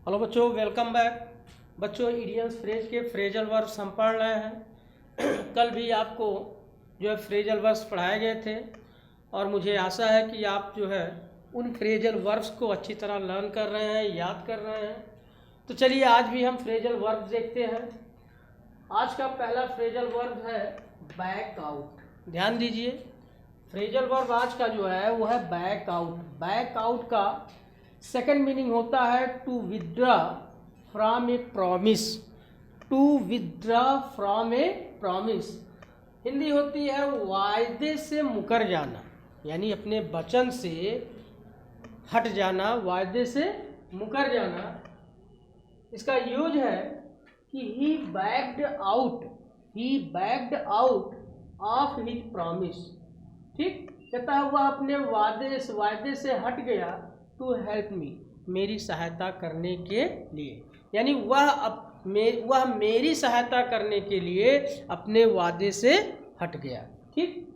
Hello बच्चों, welcome back. बच्चों, idioms phrase के फ्रेजल वर्ब्स हम पढ़ रहे हैं। कल भी आपको जो है फ्रेजल वर्ब्स पढ़ाए गए थे और मुझे आशा है कि आप जो है उन फ्रेजल वर्ब्स को अच्छी तरह लर्न कर रहे हैं, याद कर रहे हैं। तो चलिए आज भी हम फ्रेजल वर्ब्स देखते हैं। आज का पहला फ्रेजल वर्ब है बैक आउट। ध्यान दीजिए, फ्रेजल वर्ब आज का जो है वो है बैक आउट। बैक आउट का सेकंड मीनिंग होता है to withdraw from a promise. To withdraw from a promise Hindi होती है वायदे से मुकर जाना, यानी अपने वचन से हट जाना, वायदे से मुकर जाना। इसका यूज है कि he backed out of his promise. ठीक, कहता है वह अपने वायदे से हट गया टू हेल्प मी, मेरी सहायता करने के लिए, यानी वह मेरी सहायता करने के लिए अपने वादे से हट गया। ठीक,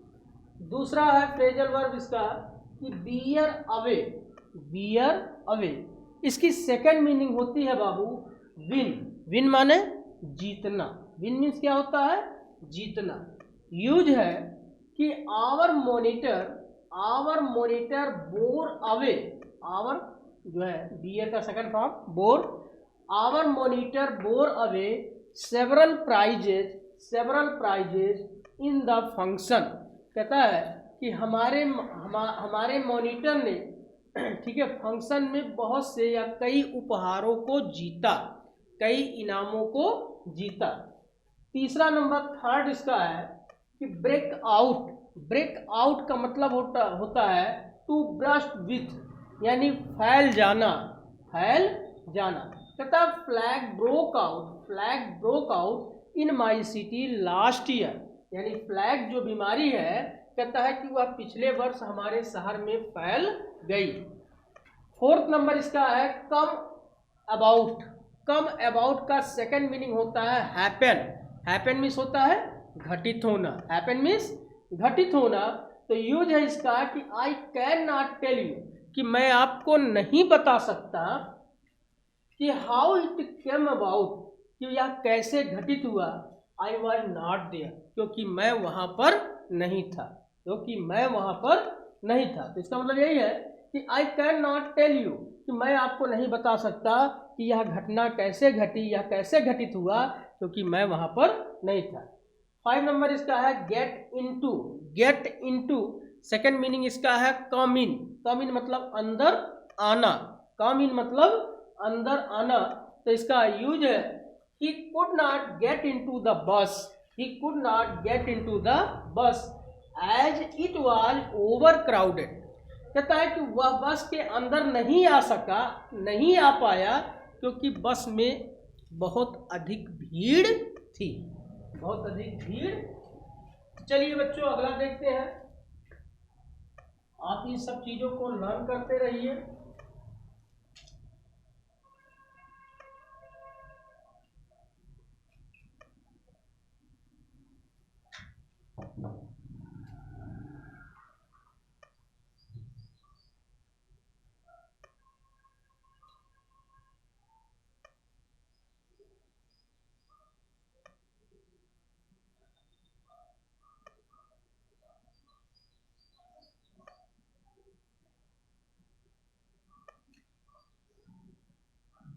दूसरा है फ्रेजल वर्ब इसका कि बियर अवे। बियर अवे, इसकी सेकंड मीनिंग होती है बाबू विन। विन माने जीतना। विन मीन्स क्या होता है? जीतना। यूज है कि our monitor bore away. Our जो है बियर का second form bore. Our monitor bore away several prizes in the function. कहता है कि हमारे मॉनिटर ने ठीक है फंक्शन में बहुत से या कई उपहारों को जीता, कई इनामों को जीता। तीसरा नंबर थर्ड इसका है कि ब्रेक आउट। ब्रेक आउट का मतलब होता है टू ब्रस्ट विथ, यानी फैल जाना। फैल जाना। कहता flag broke out in my city last year, यानी फ्लैग जो बीमारी है कहता है कि वह पिछले वर्ष हमारे शहर में फैल गई। फोर्थ नंबर इसका है कम अबाउट। कम अबाउट का सेकंड मीनिंग होता है हैपन। हैपन मीन्स होता है घटित होना। हैपन मीन्स घटित होना। तो यूज है इसका कि I can not tell you, कि मैं आपको नहीं बता सकता कि हाउ इट केम अबाउट, कि यह कैसे घटित हुआ। आई वॉज नॉट देयर, क्योंकि मैं वहां पर नहीं था। तो इसका मतलब यही है कि I can not tell you, कि मैं आपको नहीं बता सकता कि यह घटना कैसे घटी या कैसे घटित हुआ, क्योंकि मैं वहां पर नहीं था। 5 नंबर इसका है गेट इनटू सेकंड मीनिंग इसका है कम इन। कम इन मतलब अंदर आना। कम इन मतलब अंदर आना। तो इसका यूज है he could not get into the bus as it was overcrowded। कहता है कि वह बस के अंदर नहीं आ पाया क्योंकि बस में बहुत अधिक भीड़ थी। चलिए बच्चों, अगला देखते हैं। आप इन सब चीजों को लर्न करते रहिए।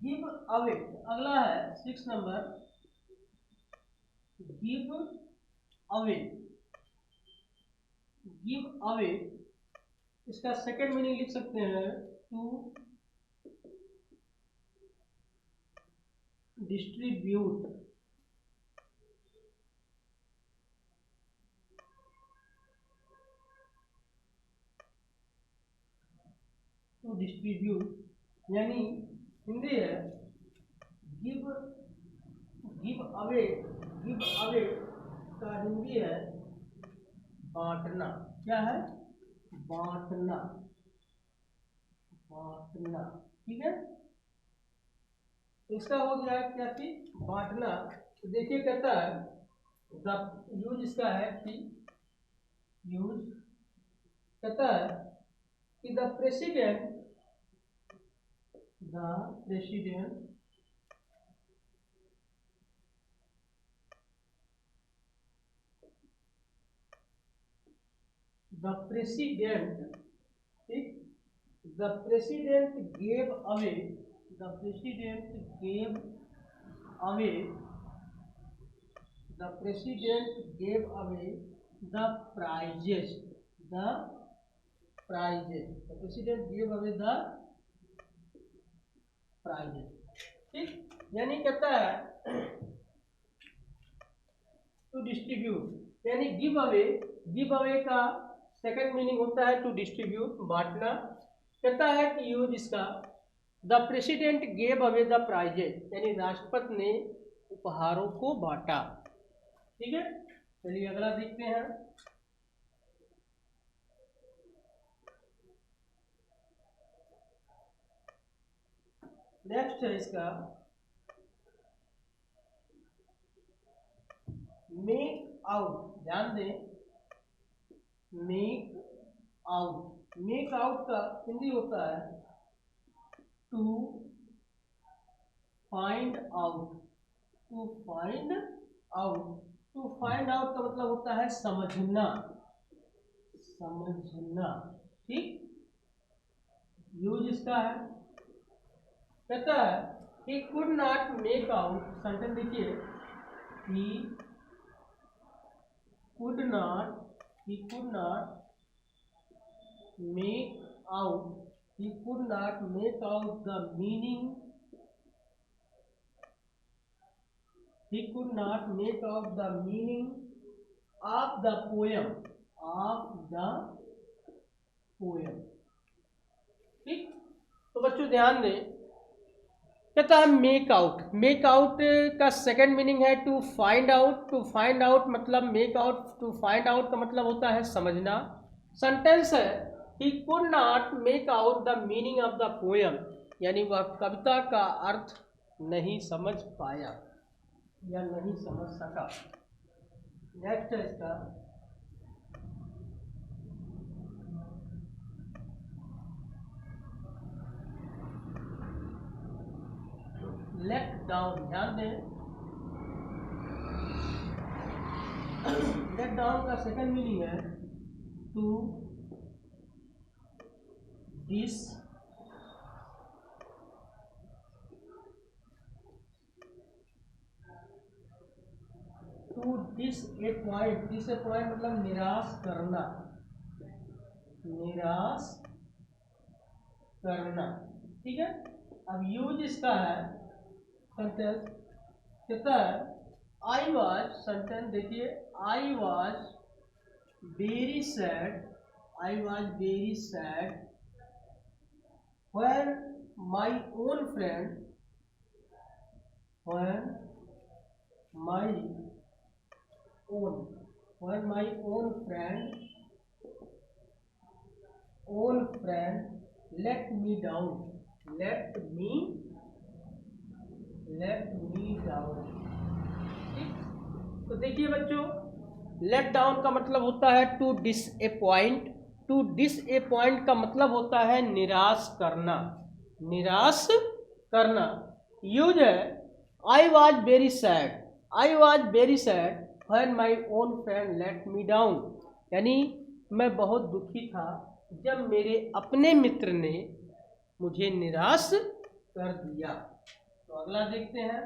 गिव अवे, अगला है 6 नंबर गिव अवे। इसका सेकंड मीनिंग लिख सकते हैं टू डिस्ट्रीब्यूट। यानी हिंदी है गिव अवे। का हिंदी है बांटना। क्या है? बांटना। ठीक है, इसका हो गया क्या थी? बांटना। तो देखिए कहता है द यूज इसका है कि यूज कहता है कि द the president ठीक, the president gave away the president gave away the president gave away the prizes the prizes the president gave away the prizes ठीक, यानी कहता है टू डिस्ट्रीब्यूट, यानी गिव अवे का सेकंड मीनिंग होता है to distribute, बांटना। कहता है कि यूज इसका the president gave away the prizes, यानी राष्ट्रपति ने उपहारों को बांटा। ठीक है, चलिए अगला देखते हैं। नेक्स्ट है इसका मेक आउट, ध्यान दें, मेक आउट। मेक आउट का हिंदी होता है to find out, to find out. To find out का मतलब होता है समझना, समझना। ठीक, यूज इसका है, कहता है he could not make out, sentence देखिए, he could not make out, he could not make out the meaning, he could not make out the meaning of the poem, of the poem। ठीक, तो बच्चों ध्यान दें, कहता है make out. Make out का second meaning है to find out. To find out मतलब make out, to find out का मतलब होता है समझना। सेंटेंस है he could not make out the meaning of the poem, यानी वह कविता का अर्थ नहीं समझ पाया या नहीं समझ सका। नेक्स्ट है इसका लेट डाउन, ध्यान दें, लेट डाउन का सेकंड मीनिंग है टू डिसअपॉइंट। डिसअपॉइंट मतलब निराश करना, निराश करना। ठीक है, अब यूज इसका है, सेंटेंस कहता है आई वॉज, सेंटेंस देखिए, I was very sad, I was very sad when my own friend, when my own friend let me down, let me down। ठीक, तो देखिए बच्चों, लेट डाउन का मतलब होता है टू डिसअपॉइंट। टू डिसअपॉइंट का मतलब होता है निराश करना, निराश करना। यूज है I was very sad, I was very sad when my own friend let me down, यानी मैं बहुत दुखी था जब मेरे अपने मित्र ने मुझे निराश कर दिया। तो अगला देखते हैं।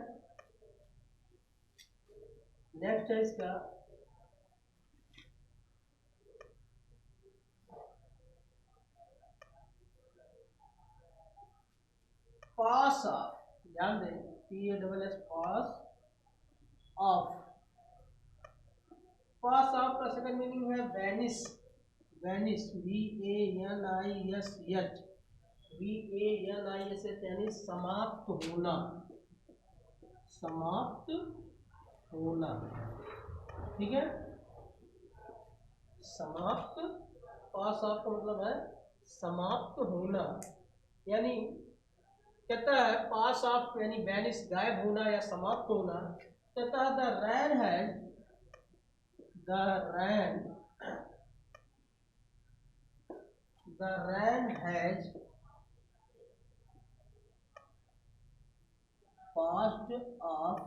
नेक्स्ट है इसका पास ऑफ, ध्यान दें, PASS, pass of. Pass of का सेकंड मीनिंग है वैनिश, वैनिश, VANISH, यानी समाप्त होना, समाप्त होना। ठीक है, समाप्त, पास ऑफ का मतलब है समाप्त होना, यानी कहता है पास ऑफ यानी वैनिश, गायब होना या समाप्त होना। कहता है the rain has passed off,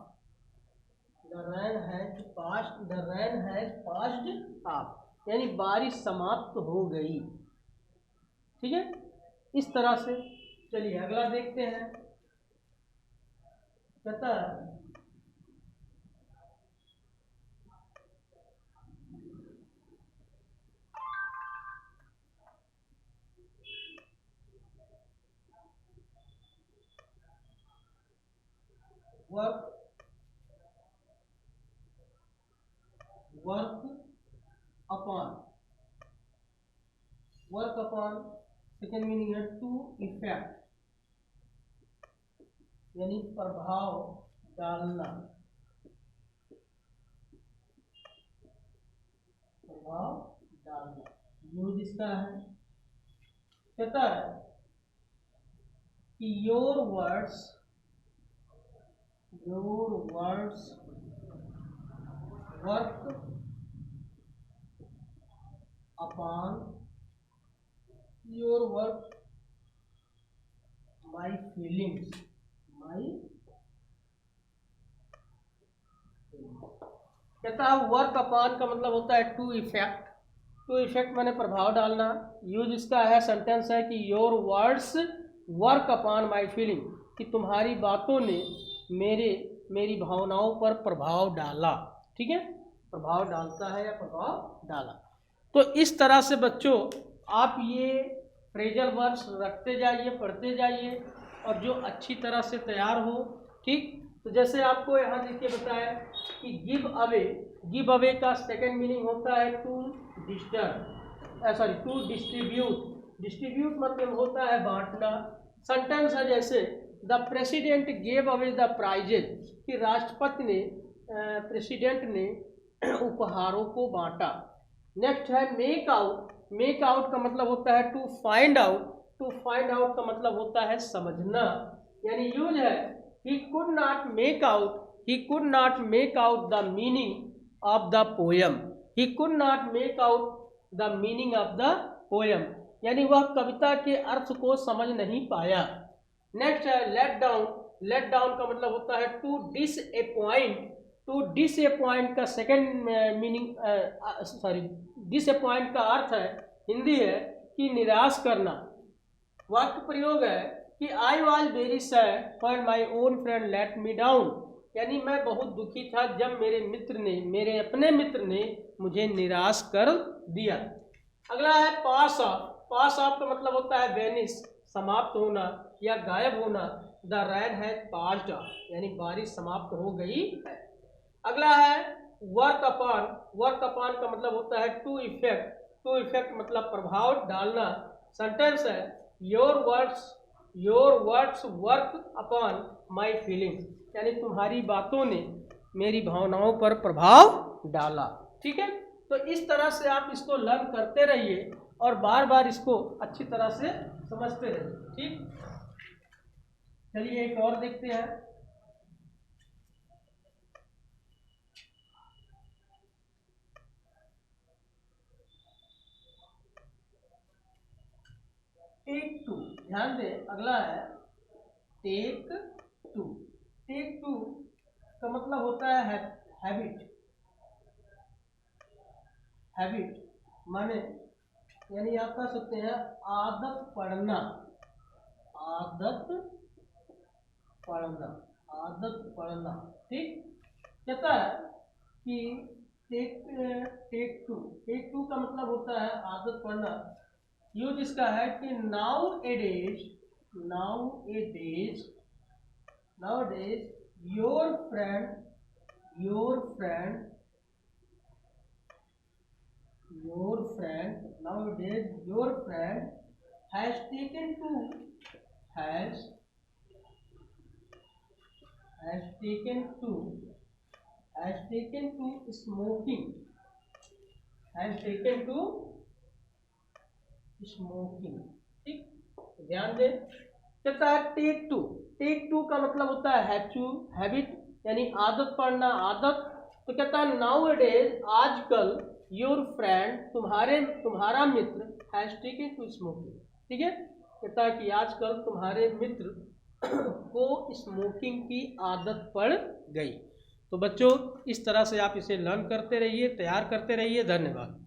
the rain has passed off, यानी बारिश समाप्त हो गई। ठीक है, इस तरह से। चलिए अगला देखते हैं। कहता है वर्क अपॉन सेकेंड मीनिंग है टू इफेक्ट, यानी प्रभाव डालना, यूज इसका है। कहता है कि your words work upon my feelings, कहता है वर्क अपॉन का मतलब होता है टू इफेक्ट माने प्रभाव डालना। यूज इसका है, सेंटेंस है कि your words work upon my feeling, कि तुम्हारी बातों ने मेरी भावनाओं पर प्रभाव डाला। ठीक है, प्रभाव डालता है या प्रभाव डाला। तो इस तरह से बच्चों आप ये फ्रेजल वर्ब्स रखते जाइए, पढ़ते जाइए, और जो अच्छी तरह से तैयार हो। ठीक, तो जैसे आपको यहाँ देखिए बताया कि गिव अवे का सेकंड मीनिंग होता है टू डिस्ट्रीब्यूट मतलब होता है बांटना। सेंटेंस है जैसे the president gave away the prizes, कि प्रेसिडेंट ने उपहारों को बांटा। नेक्स्ट है मेक आउट का मतलब होता है टू फाइंड आउट का मतलब होता है समझना। यानी यूज है he could not make out the meaning of the poem, यानी वह कविता के अर्थ को समझ नहीं पाया। नेक्स्ट है लेट डाउन का मतलब होता है टू डिसअपॉइंट का सेकंड मीनिंग डिसअपॉइंट का अर्थ है, हिंदी है कि निराश करना। वाक्य प्रयोग है कि I was very sad for my own friend let me down, यानी मैं बहुत दुखी था जब मेरे अपने मित्र ने मुझे निराश कर दिया। अगला है पास ऑफ का मतलब होता है वेनिश, समाप्त होना या गायब होना। The rain has passed of, यानी बारिश समाप्त हो गई है। अगला है वर्क अपॉन का मतलब होता है टू इफेक्ट मतलब प्रभाव डालना। सेंटेंस है your words work upon my feelings, यानी तुम्हारी बातों ने मेरी भावनाओं पर प्रभाव डाला। ठीक है, तो इस तरह से आप इसको लर्न करते रहिए और बार बार इसको अच्छी तरह से समझते रहिए। ठीक, चलिए एक और देखते हैं। टेक टू, ध्यान दें, अगला है टेक टू का मतलब होता है हैबिट माने, यानी आप कह सकते हैं आदत पड़ना। ठीक, कहता है कि टेक टू का मतलब होता है आदत पड़ना। यूज इसका है कि now A days your friend has taken to smoking, ठीक, ध्यान दें। कहता है टेक टू का मतलब होता है हैबिट, यानी आदत पड़ना, आदत। तो कहता है नाउ ए डेज, आजकल, योर फ्रेंड तुम्हारा मित्र हैज टेकन टू स्मोकिंग। ठीक है, कहता है कि आजकल तुम्हारे मित्र को स्मोकिंग की आदत पड़ गई। तो बच्चों इस तरह से आप इसे लर्न करते रहिए, तैयार करते रहिए। धन्यवाद।